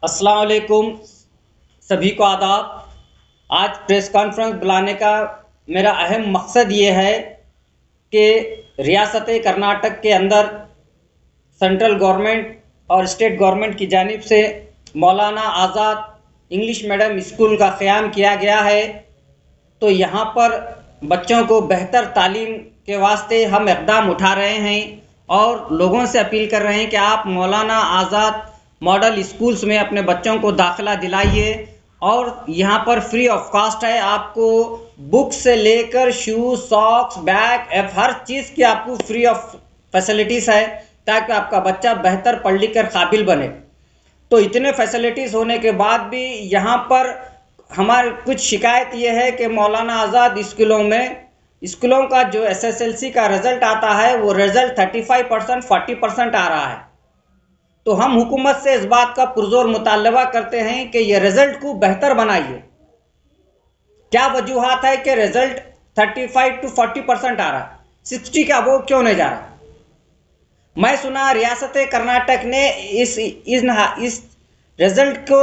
अस्सलाम वालेकुम, सभी को आदाब। आज प्रेस कॉन्फ्रेंस बुलाने का मेरा अहम मकसद ये है कि रियासत कर्नाटक के अंदर सेंट्रल गवर्नमेंट और स्टेट गवर्नमेंट की जानिब से मौलाना आज़ाद इंग्लिश मीडियम स्कूल का क़याम किया गया है। तो यहाँ पर बच्चों को बेहतर तालीम के वास्ते हम इक़दाम उठा रहे हैं और लोगों से अपील कर रहे हैं कि आप मौलाना आज़ाद मॉडल स्कूल्स में अपने बच्चों को दाखिला दिलाइए और यहाँ पर फ्री ऑफ कॉस्ट है। आपको बुक से लेकर शूज़, सॉक्स, बैग, हर चीज़ की आपको फ्री ऑफ फैसिलिटीज़ है ताकि आपका बच्चा बेहतर पढ़ लिख कर काबिल बने। तो इतने फैसिलिटीज़ होने के बाद भी यहाँ पर हमारी कुछ शिकायत ये है कि मौलाना आज़ाद स्कूलों का जो SSLC का रिज़ल्ट आता है वो रिज़ल्ट 35%, 40% आ रहा है। तो हम हुकूमत से इस बात का पुरजोर मुतालबा करते हैं कि ये रिज़ल्ट को बेहतर बनाइए। क्या वजूहात है कि रिज़ल्ट 35 to 40% आ रहा है, 60 का वो क्यों नहीं जा रहा? मैं सुना रियासत कर्नाटक ने इस रिज़ल्ट को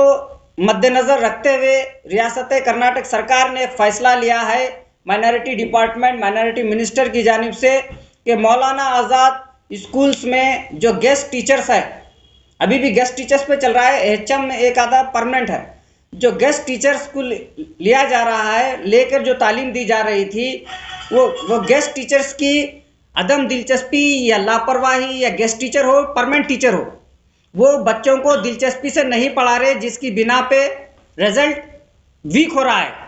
मद्देनज़र रखते हुए रियासत कर्नाटक सरकार ने फैसला लिया है माइनॉरिटी डिपार्टमेंट, माइनॉरिटी मिनिस्टर की जानिब से कि मौलाना आज़ाद स्कूल्स में जो गेस्ट टीचर्स है, अभी भी गेस्ट टीचर्स पे चल रहा है, HM में एक आधा परमानेंट है, जो गेस्ट टीचर्स को लिया जा रहा है, लेकर जो तालीम दी जा रही थी वो गेस्ट टीचर्स की अदम दिलचस्पी या लापरवाही या गेस्ट टीचर हो, परमानेंट टीचर हो, वो बच्चों को दिलचस्पी से नहीं पढ़ा रहे, जिसकी बिना पे रिजल्ट वीक हो रहा है।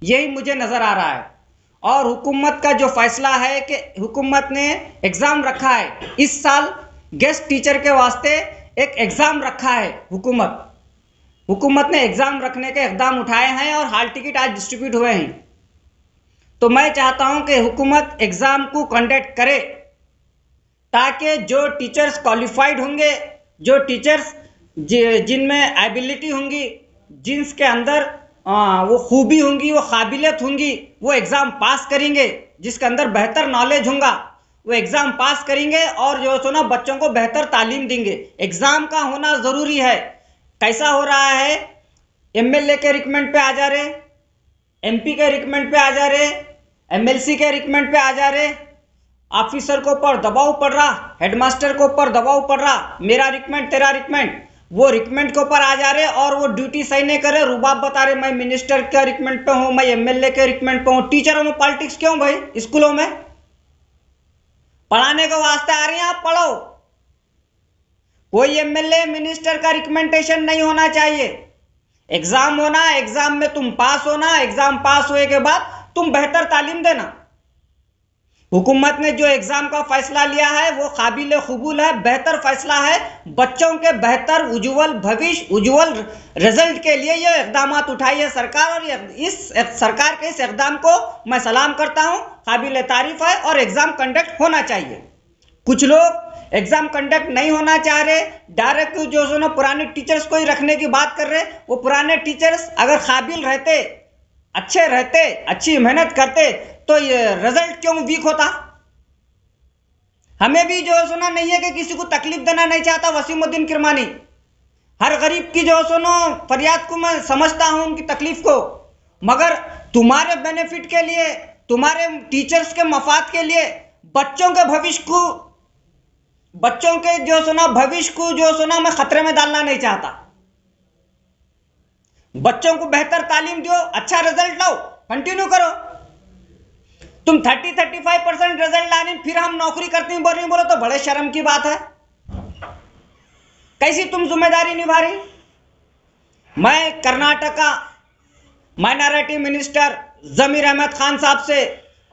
यही मुझे नज़र आ रहा है। और हुकूमत का जो फैसला है कि हुकूमत ने एग्ज़ाम रखा है, इस साल गेस्ट टीचर के वास्ते एक एग्ज़ाम रखा है। हुकूमत ने एग्ज़ाम रखने के इक़दाम उठाए हैं और हाल टिकट आज डिस्ट्रीब्यूट हुए हैं। तो मैं चाहता हूं कि हुकूमत एग्ज़ाम को कंडक्ट करे ताकि जो टीचर्स क्वालिफाइड होंगे, जो टीचर्स जिनमें एबिलिटी होंगी, जिनके अंदर वो खूबी होंगी, वो काबिलियत होंगी, वो एग्ज़ाम पास करेंगे। जिसके अंदर बेहतर नॉलेज होगा वो एग्ज़ाम पास करेंगे और जो सो ना बच्चों को बेहतर तालीम देंगे। एग्ज़ाम का होना ज़रूरी है। कैसा हो रहा है, MLA के रिकमेंड पे आ जा रहे, MP के रिकमेंड पे आ जा रहे, MLC के रिकमेंड पे आ जा रहे, ऑफिसर को ऊपर दबाव पड़ रहा, हेडमास्टर को ऊपर दबाव पड़ रहा, मेरा रिकमेंड तेरा रिकमेंड, वो रिकमेंड के ऊपर आ जा रहे और वो ड्यूटी सही नहीं करे, रुबाब बता रहे मैं मिनिस्टर के रिकमेंड पे हूँ, मैं MLA के रिकमेंड पे हूँ। टीचरों में पॉलिटिक्स क्यों भाई? स्कूलों में पढ़ाने के वास्ते आ रही हैं, आप पढ़ो। कोई MLA मिनिस्टर का रिकमेंडेशन नहीं होना चाहिए। एग्जाम होना, एग्जाम में तुम पास होना, एग्जाम पास हुए के बाद तुम बेहतर तालीम देना। हुकूमत ने जो एग्जाम का फैसला लिया है वो काबिल कबूल है, बेहतर फैसला है। बच्चों के बेहतर उज्जवल भविष्य, उज्जवल रिजल्ट के लिए ये इकदाम उठाई है सरकार और इस सरकार के इस इकदाम को मैं सलाम करता हूँ, काबिल तारीफ है और एग्जाम कंडक्ट होना चाहिए। कुछ लोग एग्जाम कंडक्ट नहीं होना चाह रहे, डायरेक्ट जो है ना पुराने टीचर्स को ही रखने की बात कर रहे। वो पुराने टीचर्स अगर काबिल रहते, अच्छे रहते, अच्छी मेहनत करते तो ये रिजल्ट क्यों वीक होता? हमें भी जो सुना नहीं है कि किसी को तकलीफ देना नहीं चाहता वसीमुद्दीन किरमानी। हर गरीब की जो सुनो फरियाद को मैं समझता हूं, उनकी तकलीफ को, मगर तुम्हारे बेनिफिट के लिए, तुम्हारे टीचर्स के मफाद के लिए, बच्चों के भविष्य को, बच्चों के जो सुना भविष्य को जो सुना मैं खतरे में डालना नहीं चाहता। बच्चों को बेहतर तालीम दो, अच्छा रिजल्ट लाओ, कंटिन्यू करो। तुम 30-35% रिजल्ट लाने फिर हम नौकरी करती बोल रही, बोलो तो बड़े शर्म की बात है। कैसी तुम जिम्मेदारी निभा रही? मैं कर्नाटक का माइनॉरिटी मिनिस्टर जमीर अहमद खान साहब से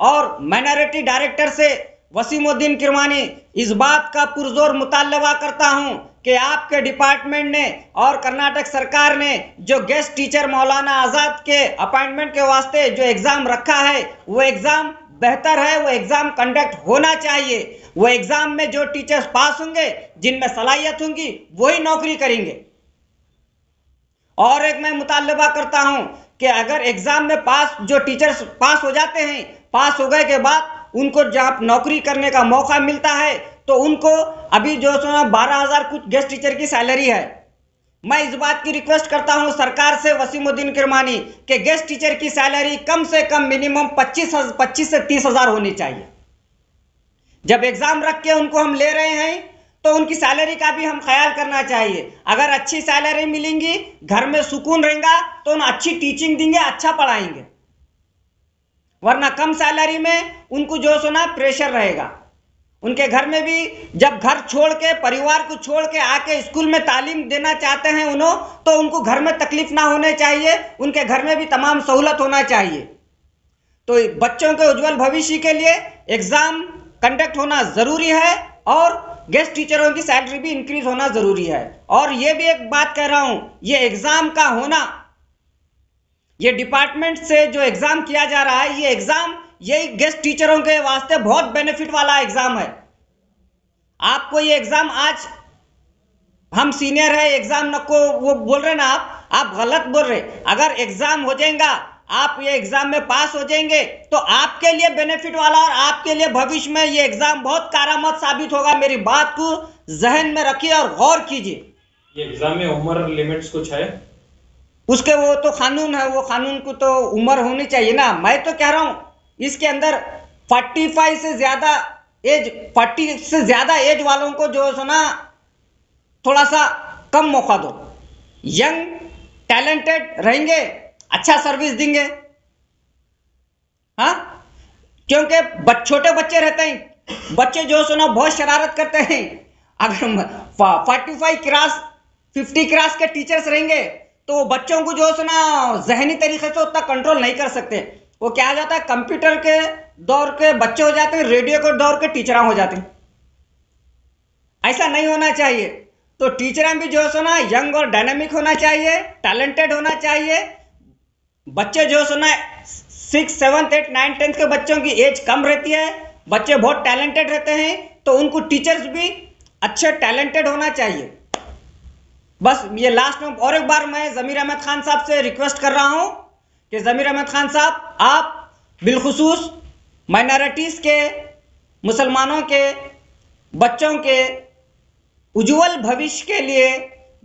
और माइनॉरिटी डायरेक्टर से वसीमुद्दीन किरमानी इस बात का पुरजोर मुतालबा करता हूं कि आपके डिपार्टमेंट ने और कर्नाटक सरकार ने जो गेस्ट टीचर मौलाना आज़ाद के अपॉइंटमेंट के वास्ते जो एग्ज़ाम रखा है वो एग्ज़ाम बेहतर है, वो एग्ज़ाम कंडक्ट होना चाहिए। वो एग्ज़ाम में जो टीचर्स पास होंगे, जिनमें सलाहियत होंगी, वही नौकरी करेंगे। और एक मैं मुतालबा करता हूं कि अगर एग्ज़ाम में पास जो टीचर्स पास हो जाते हैं, पास हो गए के बाद उनको जहाँ नौकरी करने का मौका मिलता है तो उनको अभी जो 12,000 कुछ गेस्ट टीचर की सैलरी है, मैं इस बात की रिक्वेस्ट करता हूं सरकार से, वसीमुद्दीन किरमानी, कि गेस्ट टीचर की सैलरी कम से कम मिनिमम 25 से 30 हजार होनी चाहिए। जब एग्जाम रख के उनको हम ले रहे हैं तो उनकी सैलरी का भी हम ख्याल करना चाहिए। अगर अच्छी सैलरी मिलेंगी, घर में सुकून रहेगा, तो उन्हें अच्छी टीचिंग देंगे, अच्छा पढ़ाएंगे। वरना कम सैलरी में उनको जो सुना प्रेशर रहेगा। उनके घर में भी जब घर छोड़ के, परिवार को छोड़ के आके स्कूल में तालीम देना चाहते हैं तो उनको घर में तकलीफ ना होने चाहिए, उनके घर में भी तमाम सहूलत होना चाहिए। तो बच्चों के उज्जवल भविष्य के लिए एग्जाम कंडक्ट होना जरूरी है और गेस्ट टीचरों की सैलरी भी इंक्रीज होना जरूरी है। और ये भी एक बात कह रहा हूं, ये एग्जाम का होना, ये डिपार्टमेंट से जो एग्जाम किया जा रहा है, ये एग्जाम ये गेस्ट टीचरों के वास्ते बहुत बेनिफिट वाला एग्जाम है। आपको ये एग्जाम, आज हम सीनियर है, एग्जाम न को वो बोल रहे ना, आप गलत बोल रहे। अगर एग्जाम हो जाएगा, आप ये एग्जाम में पास हो जाएंगे तो आपके लिए बेनिफिट वाला और आपके लिए भविष्य में ये एग्जाम बहुत कारामद साबित होगा। मेरी बात को जहन में रखिए और गौर कीजिए। ये एग्जाम में उम्र लिमिट्स कुछ है? उसके वो तो कानून है, वो कानून को तो उम्र होनी चाहिए ना। मैं तो कह रहा हूं इसके अंदर 40 से ज्यादा एज वालों को जो सुना थोड़ा सा कम मौका दो। यंग टैलेंटेड रहेंगे, अच्छा सर्विस देंगे। हाँ, क्योंकि छोटे बच्चे रहते हैं, बच्चे जो सुना बहुत शरारत करते हैं। अगर 45 क्रॉस 50 क्रॉस के टीचर्स रहेंगे तो बच्चों को जो सुना जहनी तरीके से उतना कंट्रोल नहीं कर सकते। वो क्या हो जाता है, कंप्यूटर के दौर के बच्चे हो जाते हैं, रेडियो के दौर के टीचर हो जाते हैं। ऐसा नहीं होना चाहिए। तो टीचर भी जो सुना यंग और डायनामिक होना चाहिए, टैलेंटेड होना चाहिए। बच्चे जो सुना 6, 7, 8, 9, 10 के बच्चों की एज कम रहती है, बच्चे बहुत टैलेंटेड रहते हैं, तो उनको टीचर्स भी अच्छे टैलेंटेड होना चाहिए। बस ये लास्ट में और एक बार मैं ज़मीर अहमद खान साहब से रिक्वेस्ट कर रहा हूं कि ज़मीर अहमद खान साहब, आप बिलखुसूस माइनॉरिटीज़ के, मुसलमानों के बच्चों के उज्जवल भविष्य के लिए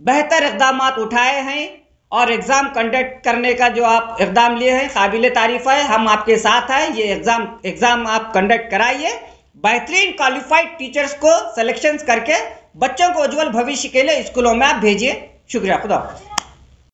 बेहतर इक़दाम उठाए हैं और एग्ज़ाम कंडक्ट करने का जो आप इक़दाम लिए हैं काबिल तारीफ़ है। हम आपके साथ हैं। ये एग्ज़ाम आप कंडक्ट कराइए, बेहतरीन क्वालिफाइड टीचर्स को सिलेक्शन करके बच्चों को उज्जवल भविष्य के लिए स्कूलों में आप भेजिए। शुक्रिया। खुदा।